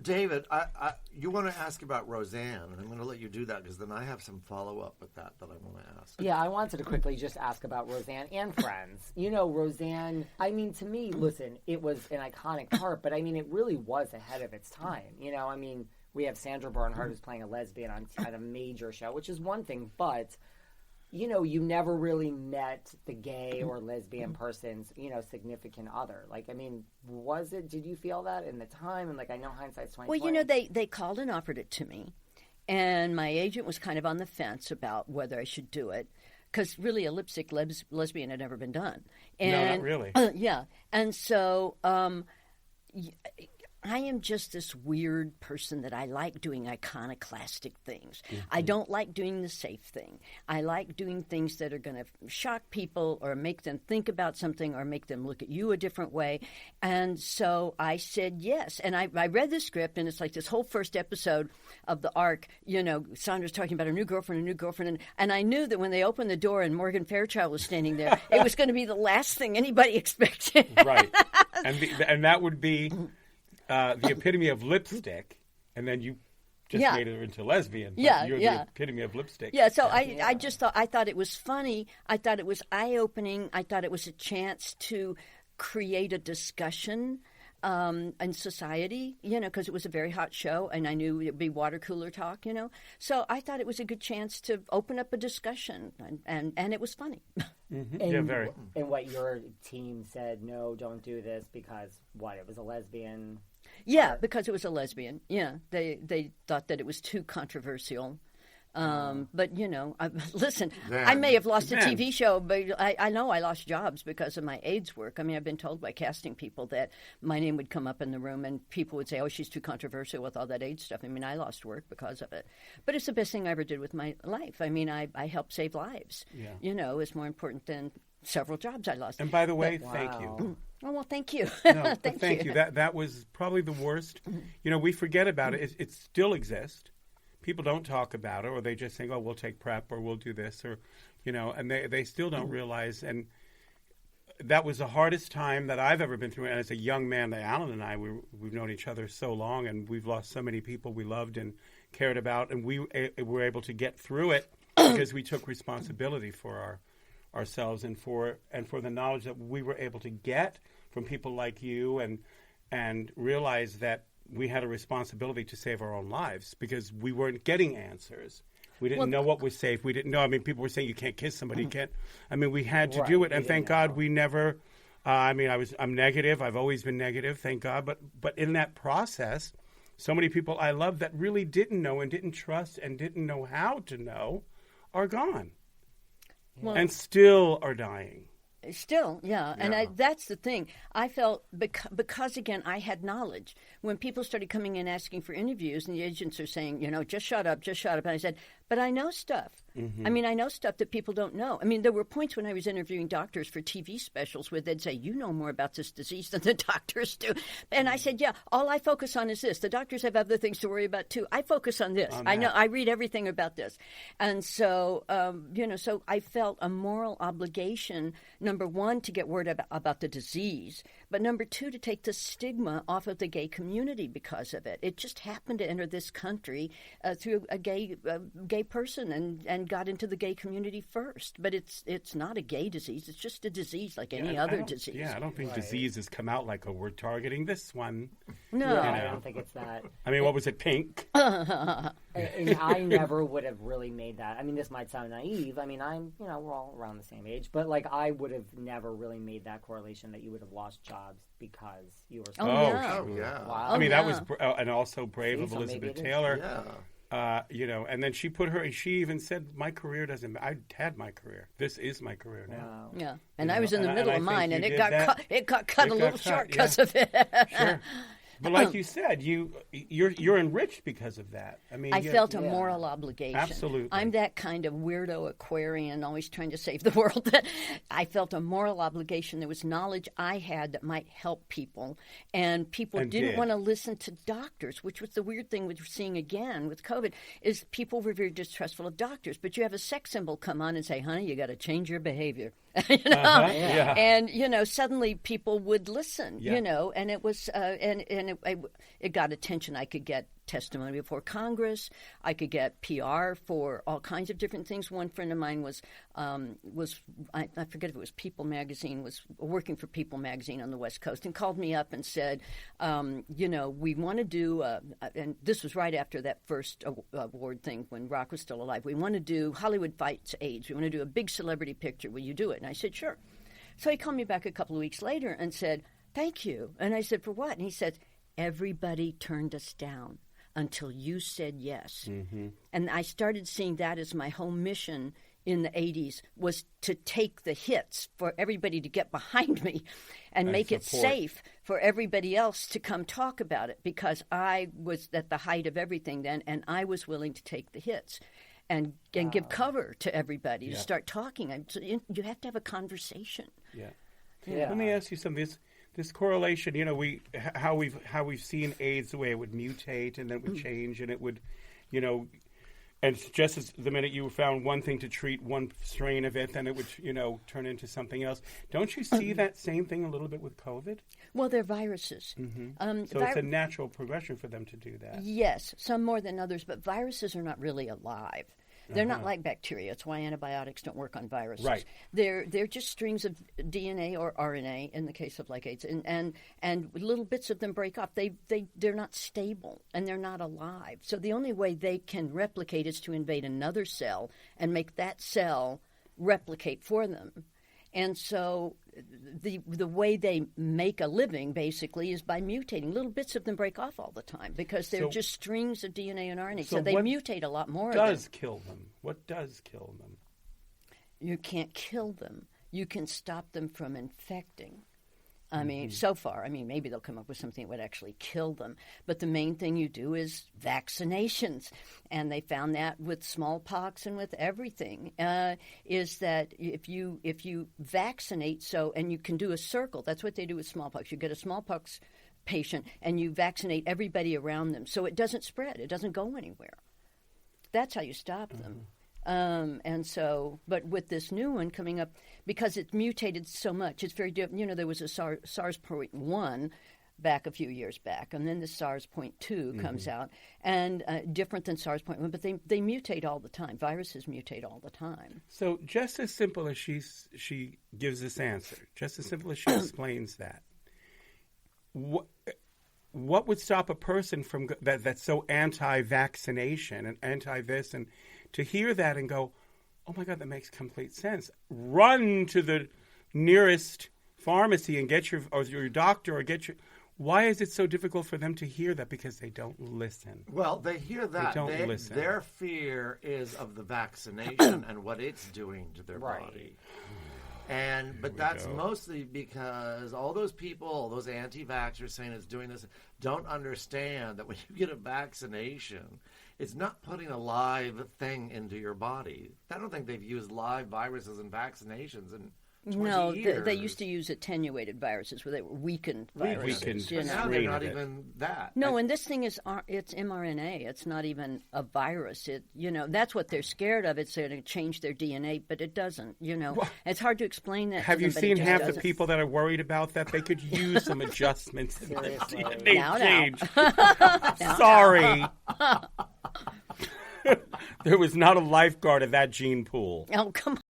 David, you want to ask about Roseanne, and I'm going to let you do that because then I have some follow-up with that I want to ask. Yeah, I wanted to quickly just ask about Roseanne and Friends. Roseanne, I mean, to me, listen, it was an iconic part, but I mean, it really was ahead of its time. I mean, we have Sandra Bernhard who's playing a lesbian on a major show, which is one thing, but you never really met the gay or lesbian person's, significant other. Like, I mean, did you feel that in the time? And like, I know hindsight's 2020. Well, they called and offered it to me. And my agent was kind of on the fence about whether I should do it. Because really a lipstick lesbian had never been done. And, no, not really. Yeah. And so I am just this weird person that I like doing iconoclastic things. Mm-hmm. I don't like doing the safe thing. I like doing things that are going to shock people or make them think about something or make them look at you a different way. And so I said yes. And I read the script, and it's like this whole first episode of the arc, Sandra's talking about a new girlfriend. And I knew that when they opened the door and Morgan Fairchild was standing there, it was going to be the last thing anybody expected. Right. And that would be... the epitome of lipstick, and then you just made her into lesbian. But you're the epitome of lipstick. Yeah, so I just thought it was funny. I thought it was eye-opening. I thought it was a chance to create a discussion in society, because it was a very hot show, and I knew it would be water cooler talk, So I thought it was a good chance to open up a discussion, and it was funny. Mm-hmm. And, yeah, very. And what your team said, no, don't do this because, it was a lesbian... Yeah, because it was a lesbian. Yeah, they thought that it was too controversial. But, listen, I may have lost a TV show, but I know I lost jobs because of my AIDS work. I mean, I've been told by casting people that my name would come up in the room and people would say, oh, she's too controversial with all that AIDS stuff. I mean, I lost work because of it. But it's the best thing I ever did with my life. I mean, I helped save lives. Yeah. It's more important than several jobs I lost. And by the way, thank you. Oh, well, thank you. No, thank you. That was probably the worst. We forget about it. It still exists. People don't talk about it, or they just think, oh, we'll take PrEP, or we'll do this, or, and they still don't realize. And that was the hardest time that I've ever been through. And as a young man, Alan and I, we've known each other so long, and we've lost so many people we loved and cared about, and we were able to get through it because we took responsibility for ourselves and for the knowledge that we were able to get from people like you, and realize that we had a responsibility to save our own lives because we weren't getting answers. We didn't know what was safe. We didn't know. I mean, people were saying you can't kiss somebody. You can't. I mean, we had to do it, and thank God we never. I'm negative. I've always been negative. Thank God. But in that process, so many people I love that really didn't know and didn't trust and didn't know how to know are gone, and still are dying. Still, yeah. And that's the thing. I felt, because, again, I had knowledge. When people started coming in asking for interviews and the agents are saying, just shut up. And I said, but I know stuff. Mm-hmm. I mean, I know stuff that people don't know. I mean, there were points when I was interviewing doctors for TV specials where they'd say, you know more about this disease than the doctors do. And I said, yeah, all I focus on is this. The doctors have other things to worry about, too. I focus on this. I know. I read everything about this. And so, so I felt a moral obligation, number one, to get word about the disease, but number two, to take the stigma off of the gay community because of it. It just happened to enter this country through a gay person and got into the gay community first. But it's not a gay disease. It's just a disease like any other disease. Yeah, I don't think disease has come out like, we're targeting this one. No, I don't think it's that. I mean, what was it, pink? And I never would have really made that. I mean, this might sound naive. I mean, we're all around the same age. But, I would have never really made that correlation that you would have lost jobs because you were so... yeah. Wow. I mean, that was... and also brave of Elizabeth Taylor. And then she even said, my career doesn't... I had my career. This is my career now. Wow. Yeah. And I was in the middle of mine, and it got cut a little short because of it. Sure. But like you said, you're enriched because of that. I mean, I felt a moral obligation. Absolutely. I'm that kind of weirdo Aquarian, always trying to save the world. I felt a moral obligation. There was knowledge I had that might help people, and people didn't want to listen to doctors, which was the weird thing we're seeing again with COVID, is people were very distrustful of doctors. But you have a sex symbol come on and say, honey, you got to change your behavior. you know? Yeah. And suddenly people would listen, Yeah. and it was it got attention. I could get testimony before Congress. I could get PR for all kinds of different things. One friend of mine was I forget if it was People Magazine, was working for People Magazine on the West Coast, and called me up and said, we want to do, and this was right after that first award thing when Rock was still alive. We want to do Hollywood Fights AIDS. We want to do a big celebrity picture. Will you do it? And I said, sure. So he called me back a couple of weeks later and said, thank you. And I said, for what? And he said, everybody turned us down until you said yes. Mm-hmm. And I started seeing that as my whole mission in the 80s, was to take the hits for everybody to get behind me and make it safe for everybody else to come talk about it, because I was at the height of everything then, and I was willing to take the hits and give cover to everybody to start talking. So you have to have a conversation. Yeah. Let me ask you something. This correlation, how we've seen AIDS, the way it would mutate and then it would change, and it would, and just as the minute you found one thing to treat one strain of it, then it would, turn into something else. Don't you see that same thing a little bit with COVID? Well, they're viruses. Mm-hmm. So it's a natural progression for them to do that. Yes, some more than others, but viruses are not really alive. They're not like bacteria. It's why antibiotics don't work on viruses. Right. They're just strings of DNA or RNA in the case of like AIDS, and little bits of them break off. They're not stable and they're not alive. So the only way they can replicate is to invade another cell and make that cell replicate for them. And so the way they make a living, basically, is by mutating. Little bits of them break off all the time because they're just strings of DNA and RNA. So they mutate a lot more. What does kill them? What does kill them? You can't kill them. You can stop them from infecting. I mean, so far, maybe they'll come up with something that would actually kill them. But the main thing you do is vaccinations. And they found that with smallpox and with everything, is that if you vaccinate, and you can do a circle, that's what they do with smallpox. You get a smallpox patient and you vaccinate everybody around them so it doesn't spread. It doesn't go anywhere. That's how you stop them. But with this new one coming up, because it's mutated so much, it's very different. There was a SARS-1 back a few years back, and then the SARS-2 comes out, and different than SARS-1, but they mutate all the time. Viruses mutate all the time. So just as simple as she gives this answer, just as simple as she explains that, what would stop a person from that's so anti-vaccination and anti-this, and to hear that and go, oh my God, that makes complete sense. Run to the nearest pharmacy and get your doctor or get your. Why is it so difficult for them to hear that? Because they don't listen. Well, they hear that. They don't listen. Their fear is of the vaccination and what it's doing to their body. But that's mostly because all those people, those anti-vaxxers saying it's doing this, don't understand that when you get a vaccination, it's not putting a live thing into your body. I don't think they've used live viruses in vaccinations in 20 years. They used to use attenuated viruses where they were weakened viruses. But now they're not even that. No, and this thing it's mRNA. It's not even a virus. That's what they're scared of. It's going to change their DNA, but it doesn't. Well, it's hard to explain that. Have you seen half the people that are worried about that? They could use some adjustments in their DNA change. Sorry. There was not a lifeguard at that gene pool. Oh, come on.